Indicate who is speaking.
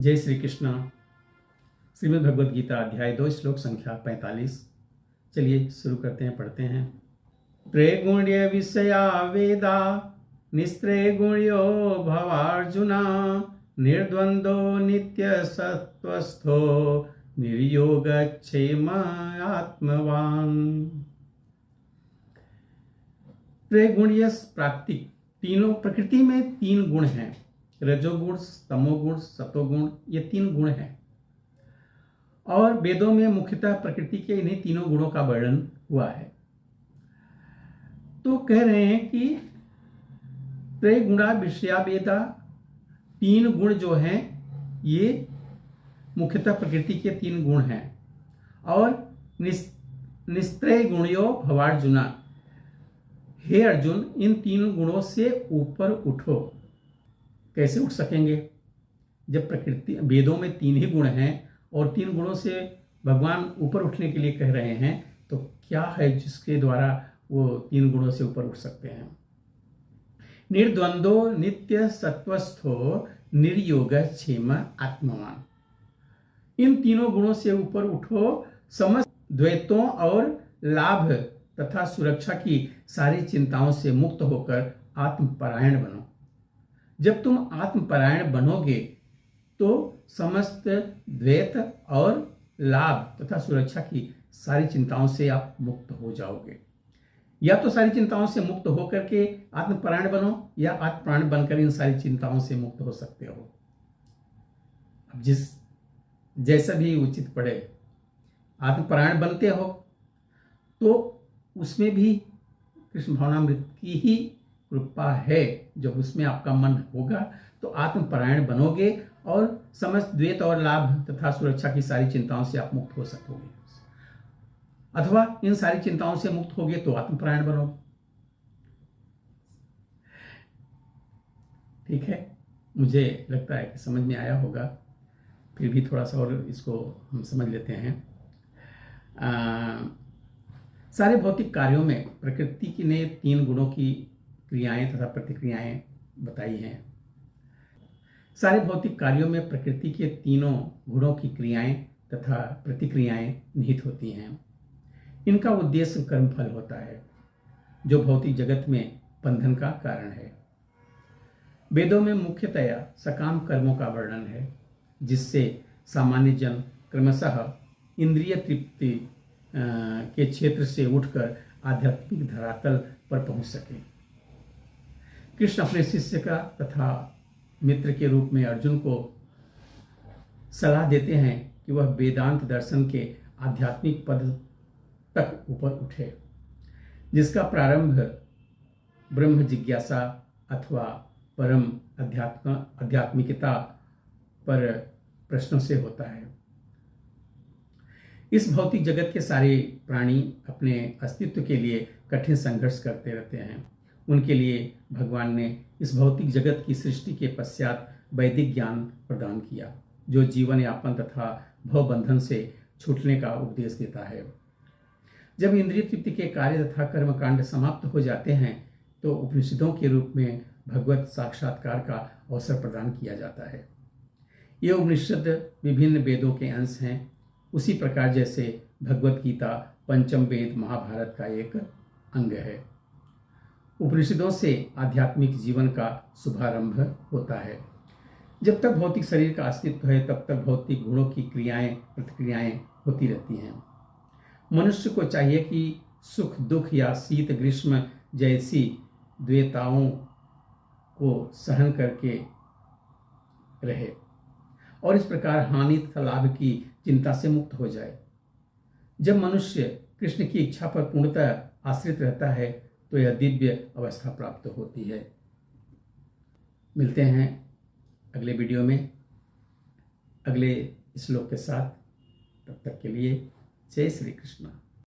Speaker 1: जय श्री कृष्ण। श्रीमद् भगवद गीता अध्याय 2 श्लोक संख्या 45। चलिए शुरू करते हैं, पढ़ते हैं। त्रैगुण्य विषया वेदा निस्त्रैगुण्यो भवार्जुना निर्द्वंदो नित्य सत्वस्थो निर्योगक्षेम आत्मवान। त्रैगुण्य प्राकृतिक, तीनों प्रकृति में तीन गुण हैं, रजोगुण, तमोगुण, सतोगुण, ये तीन गुण हैं। और वेदों में मुख्यतः प्रकृति के इन्हीं तीनों गुणों का वर्णन हुआ है। तो कह रहे हैं कि त्रैगुणा विषया वेदा, तीन गुण जो हैं ये मुख्यतः प्रकृति के तीन गुण हैं। और निस्त्रय गुणयो भवार्जुना, हे अर्जुन, इन तीन गुणों से ऊपर उठो। कैसे उठ सकेंगे जब प्रकृति, वेदों में तीन ही गुण हैं और तीन गुणों से भगवान ऊपर उठने के लिए कह रहे हैं, तो क्या है जिसके द्वारा वो तीन गुणों से ऊपर उठ सकते हैं। निर्द्वंदो नित्य सत्वस्थो निर्योग क्षेम आत्मवान। इन तीनों गुणों से ऊपर उठो, समस्त द्वैतों और लाभ तथा सुरक्षा की सारी चिंताओं से मुक्त होकर आत्मपरायण बनो। जब तुम आत्मपरायण बनोगे तो समस्त द्वैत और लाभ तथा सुरक्षा की सारी चिंताओं से आप मुक्त हो जाओगे। या तो सारी चिंताओं से मुक्त होकर के आत्मपरायण बनो, या आत्मपरायण बनकर इन सारी चिंताओं से मुक्त हो सकते हो। अब जैसा भी उचित पड़े, आत्मपरायण बनते हो तो उसमें भी कृष्ण भावनामृत की ही कृपा है। जब उसमें आपका मन होगा तो आत्मपरायण बनोगे और समस्त द्वैत और लाभ तथा सुरक्षा की सारी चिंताओं से आप मुक्त हो सकोगे। अथवा इन सारी चिंताओं से मुक्त होगे तो आत्मपरायण बनोगे। ठीक है, मुझे लगता है कि समझ में आया होगा। फिर भी थोड़ा सा और इसको हम समझ लेते हैं। सारे भौतिक कार्यों में प्रकृति की ने तीन गुणों की क्रियाएं तथा प्रतिक्रियाएं बताई हैं। सारे भौतिक कार्यों में प्रकृति के तीनों गुणों की क्रियाएं तथा प्रतिक्रियाएं निहित होती हैं। इनका उद्देश्य कर्मफल होता है, जो भौतिक जगत में बंधन का कारण है। वेदों में मुख्यतया सकाम कर्मों का वर्णन है, जिससे सामान्य जन क्रमशः इंद्रिय तृप्ति के क्षेत्र से उठकर आध्यात्मिक धरातल पर पहुंच सके। कृष्ण अपने शिष्य का तथा मित्र के रूप में अर्जुन को सलाह देते हैं कि वह वेदांत दर्शन के आध्यात्मिक पद तक ऊपर उठे, जिसका प्रारंभ ब्रह्म जिज्ञासा अथवा परम आध्यात्मिकता पर प्रश्नों से होता है। इस भौतिक जगत के सारे प्राणी अपने अस्तित्व के लिए कठिन संघर्ष करते रहते हैं। उनके लिए भगवान ने इस भौतिक जगत की सृष्टि के पश्चात वैदिक ज्ञान प्रदान किया, जो जीवन यापन तथा भवबंधन से छूटने का उपदेश देता है। जब इंद्रिय तृप्ति के कार्य तथा कर्मकांड समाप्त हो जाते हैं तो उपनिषदों के रूप में भगवत साक्षात्कार का अवसर प्रदान किया जाता है। ये उपनिषद विभिन्न वेदों के अंश हैं, उसी प्रकार जैसे भगवत गीता पंचम वेद महाभारत का एक अंग है। उपनिषदों से आध्यात्मिक जीवन का शुभारंभ होता है। जब तक भौतिक शरीर का अस्तित्व है तब तक भौतिक गुणों की क्रियाएं प्रतिक्रियाएं होती रहती हैं। मनुष्य को चाहिए कि सुख दुख या शीत ग्रीष्म जैसी द्वैताओं को सहन करके रहे और इस प्रकार हानि तथा लाभ की चिंता से मुक्त हो जाए। जब मनुष्य कृष्ण की इच्छा पर पूर्णतः आश्रित रहता है तो यह दिव्य अवस्था प्राप्त होती है। मिलते हैं अगले वीडियो में अगले श्लोक के साथ। तब तक के लिए जय श्री कृष्ण।